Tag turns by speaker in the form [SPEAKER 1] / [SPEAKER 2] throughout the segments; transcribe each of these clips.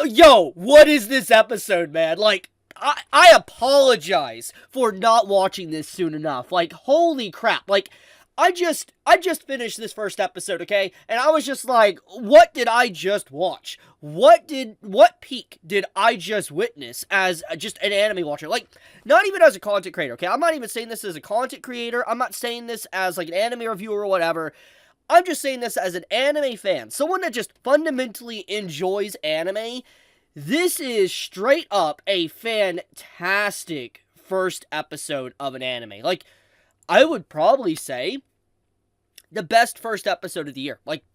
[SPEAKER 1] Yo, what is this episode, man? Like, I apologize for not watching this soon enough. Like, holy crap. Like, I just finished this first episode, okay? And I was just like, what did I just watch? What peak did I just witness as just an anime watcher? Like, not even as a content creator, okay? I'm not even saying this as a content creator. I'm not saying this as, like, an anime reviewer or whatever. I'm just saying this as an anime fan. Someone that just fundamentally enjoys anime. This is straight up a fantastic first episode of an anime. Like, I would probably say the best first episode of the year. Like,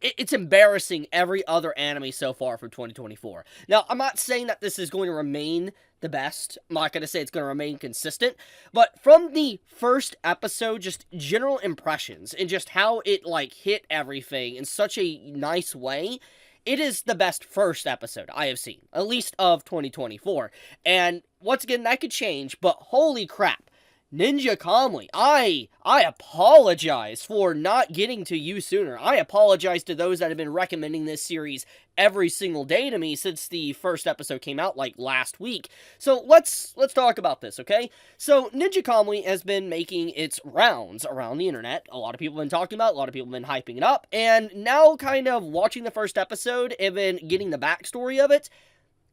[SPEAKER 1] it's embarrassing every other anime so far from 2024. Now, I'm not saying that this is going to remain the best. I'm not going to say it's going to remain consistent. But from the first episode, just general impressions and just how it, like, hit everything in such a nice way, it is the best first episode I have seen, at least of 2024. And once again, that could change, but holy crap. Ninja Kamui, I apologize for not getting to you sooner. I apologize to those that have been recommending this series every single day to me since the first episode came out, like, last week. So let's talk about this, okay? So Ninja Kamui has been making its rounds around the internet. A lot of people have been talking about it, a lot of people have been hyping it up, and now kind of watching the first episode and then getting the backstory of it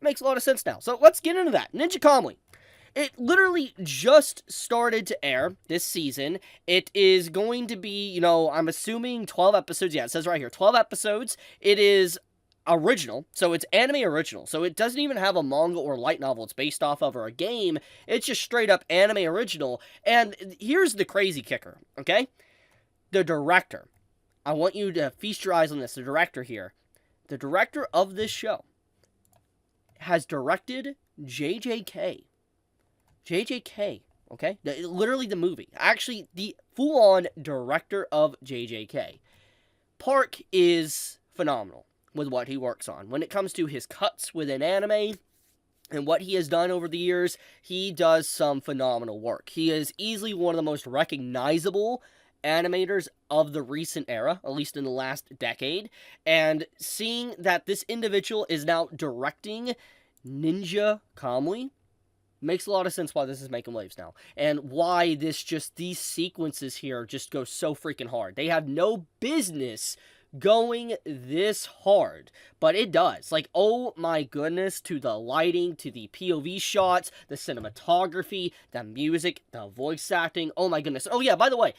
[SPEAKER 1] makes a lot of sense now. So let's get into that. Ninja Kamui. It literally just started to air this season. It is going to be, you know, I'm assuming 12 episodes. Yeah, it says right here, 12 episodes. It is original, so it's anime original. So it doesn't even have a manga or light novel it's based off of or a game. It's just straight up anime original. And here's the crazy kicker, okay? The director. I want you to feast your eyes on this. The director here. The director of this show has directed JJK. JJK, okay? Literally the movie. Actually, the full-on director of JJK. Park is phenomenal with what he works on. When it comes to his cuts within anime and what he has done over the years, he does some phenomenal work. He is easily one of the most recognizable animators of the recent era, at least in the last decade. And seeing that this individual is now directing Ninja Kamui makes a lot of sense why this is making waves now. And why these sequences here just go so freaking hard. They have no business going this hard, but it does. Like, oh my goodness, to the lighting, to the POV shots, the cinematography, the music, the voice acting. Oh my goodness. Oh yeah, by the way,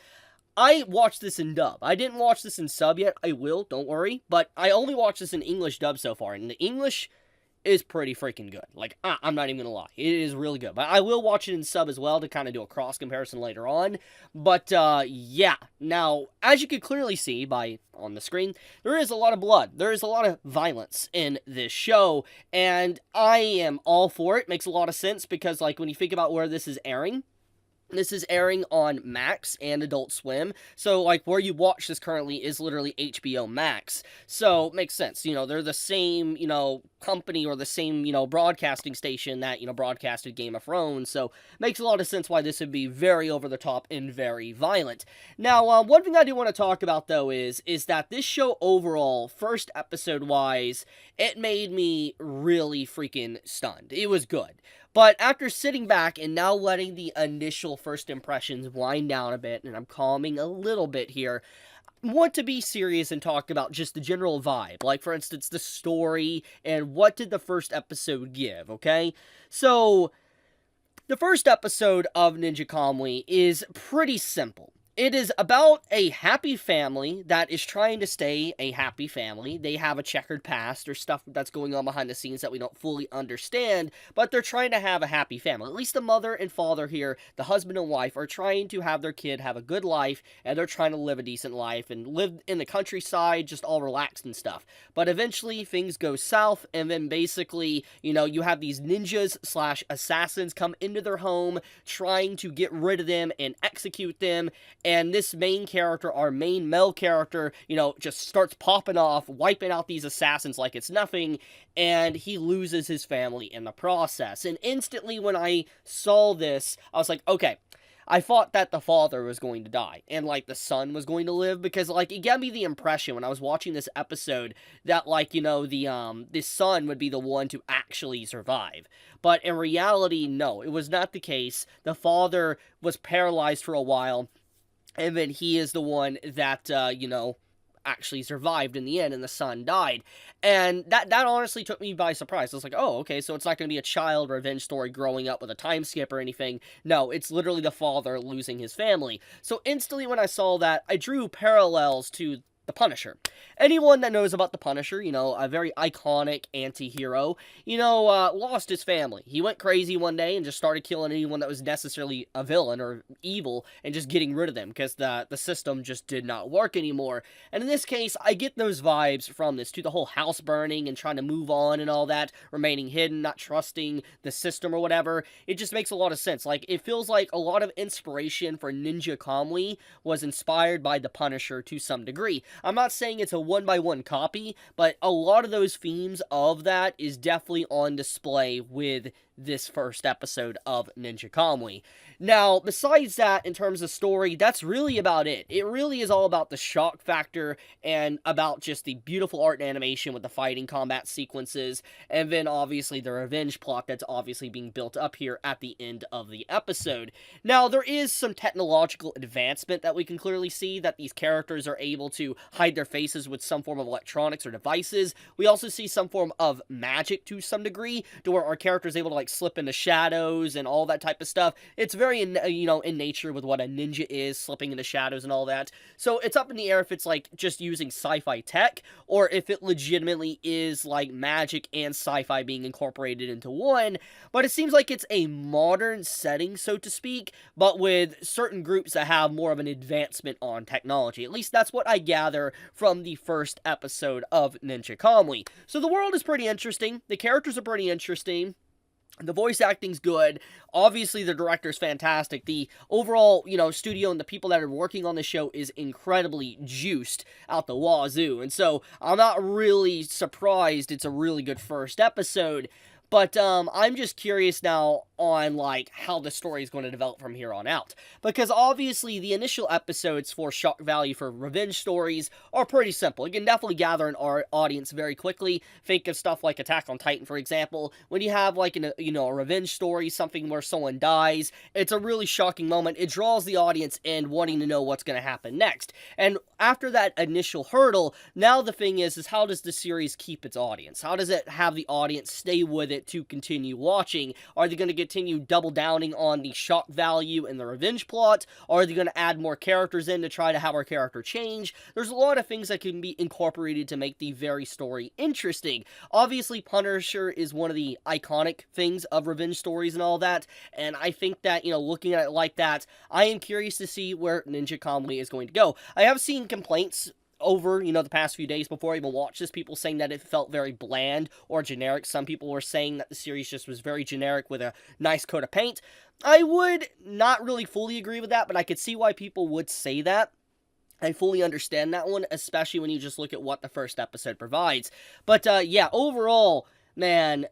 [SPEAKER 1] I watched this in dub. I didn't watch this in sub yet. I will, don't worry. But I only watched this in English dub so far. And the English is pretty freaking good. Like, I'm not even gonna lie. It is really good. But I will watch it in sub as well to kind of do a cross comparison later on. But, yeah. Now, as you can clearly see on the screen, there is a lot of blood. There is a lot of violence in this show. And I am all for it. Makes a lot of sense because, like, when you think about where this is airing on Max and Adult Swim. So, like, where you watch this currently is literally HBO Max. So, it makes sense. You know, they're the same, you know, company or the same, you know, broadcasting station that, you know, broadcasted Game of Thrones. So, makes a lot of sense why this would be very over the top and very violent. Now, one thing I do want to talk about, though, is that this show overall, first episode-wise, it made me really freaking stunned. It was good. But after sitting back and now letting the initial first impressions wind down a bit, and I'm calming a little bit here, I want to be serious and talk about just the general vibe. Like, for instance, the story and what did the first episode give, okay? So, the first episode of Ninja Kamui is pretty simple. It is about a happy family that is trying to stay a happy family. They have a checkered past or stuff that's going on behind the scenes that we don't fully understand, but they're trying to have a happy family. At least the mother and father here, the husband and wife, are trying to have their kid have a good life, and they're trying to live a decent life and live in the countryside, just all relaxed and stuff. But eventually, things go south, and then basically, you know, you have these ninjas/assassins come into their home, trying to get rid of them and execute them. And this main character, our main male character, you know, just starts popping off, wiping out these assassins like it's nothing, and he loses his family in the process. And instantly when I saw this, I was like, okay, I thought that the father was going to die and like the son was going to live, because like it gave me the impression when I was watching this episode that like, you know, the son would be the one to actually survive. But in reality, no, it was not the case. The father was paralyzed for a while, and then he is the one that, you know, actually survived in the end, and the son died. And that honestly took me by surprise. I was like, oh, okay, so it's not going to be a child revenge story growing up with a time skip or anything. No, it's literally the father losing his family. So instantly when I saw that, I drew parallels to the Punisher. Anyone that knows about the Punisher, you know, a very iconic anti-hero, you know, lost his family. He went crazy one day and just started killing anyone that was necessarily a villain or evil and just getting rid of them because the system just did not work anymore. And in this case, I get those vibes from this, to the whole house burning and trying to move on and all that, remaining hidden, not trusting the system or whatever. It just makes a lot of sense. Like, it feels like a lot of inspiration for Ninja Kamui was inspired by the Punisher to some degree. I'm not saying it's a one-by-one copy, but a lot of those themes of that is definitely on display with this first episode of Ninja Kamui. Now, besides that, in terms of story, that's really about it. It really is all about the shock factor and about just the beautiful art and animation with the fighting combat sequences, and then obviously the revenge plot that's obviously being built up here at the end of the episode. Now, there is some technological advancement that we can clearly see, that these characters are able to hide their faces with some form of electronics or devices. We also see some form of magic to some degree, to where our character is able to like slip into shadows and all that type of stuff. It's very, you know, in nature with what a ninja is, slipping into shadows and all that. So it's up in the air if it's like just using sci-fi tech, or if it legitimately is like magic and sci-fi being incorporated into one. But it seems like it's a modern setting, so to speak, but with certain groups that have more of an advancement on technology. At least that's what I gather from the first episode of Ninja Kamui. So the world is pretty interesting. The characters are pretty interesting. The voice acting's good. Obviously, the director's fantastic. The overall, you know, studio and the people that are working on the show is incredibly juiced out the wazoo. And so, I'm not really surprised it's a really good first episode. But, I'm just curious now on, like, how the story is going to develop from here on out. Because, obviously, the initial episodes for shock value for revenge stories are pretty simple. You can definitely gather an audience very quickly. Think of stuff like Attack on Titan, for example. When you have, like, a revenge story, something where someone dies, it's a really shocking moment. It draws the audience in wanting to know what's going to happen next. And after that initial hurdle, now the thing is how does the series keep its audience? How does it have the audience stay with it to continue watching? Are they going to continue double downing on the shock value and the revenge plot? Or are they going to add more characters in to try to have our character change? There's a lot of things that can be incorporated to make the very story interesting. Obviously, Punisher is one of the iconic things of revenge stories and all that, and I think that, you know, looking at it like that, I am curious to see where Ninja Kamui is going to go. I have seen complaints over, you know, the past few days before I even watched this, people saying that it felt very bland or generic. Some people were saying that the series just was very generic with a nice coat of paint. I would not really fully agree with that, but I could see why people would say that. I fully understand that one, especially when you just look at what the first episode provides. But, yeah, overall, man,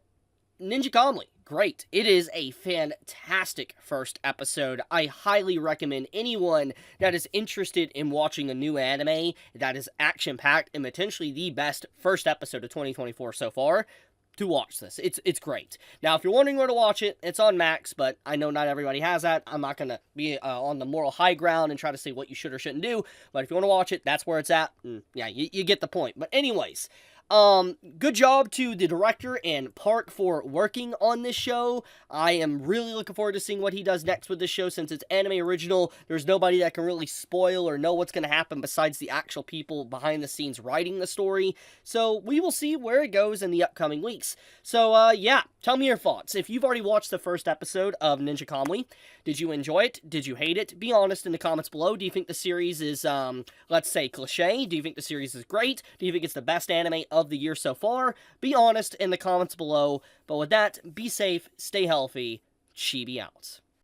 [SPEAKER 1] Ninja Kamui, great. It is a fantastic first episode. I highly recommend anyone that is interested in watching a new anime that is action-packed and potentially the best first episode of 2024 so far to watch this. It's great. Now, if you're wondering where to watch it, it's on Max, but I know not everybody has that. I'm not going to be on the moral high ground and try to say what you should or shouldn't do, but if you want to watch it, that's where it's at. Yeah, you get the point. But anyways, good job to the director and Park for working on this show. I am really looking forward to seeing what he does next with this show. Since it's anime original, there's nobody that can really spoil or know what's going to happen besides the actual people behind the scenes writing the story. So we will see where it goes in the upcoming weeks. So, yeah, tell me your thoughts. If you've already watched the first episode of Ninja Kamui, did you enjoy it? Did you hate it? Be honest in the comments below. Do you think the series is, let's say, cliche? Do you think the series is great? Do you think it's the best anime of the year so far? Be honest in the comments below. But with that, be safe, stay healthy, Chibi out.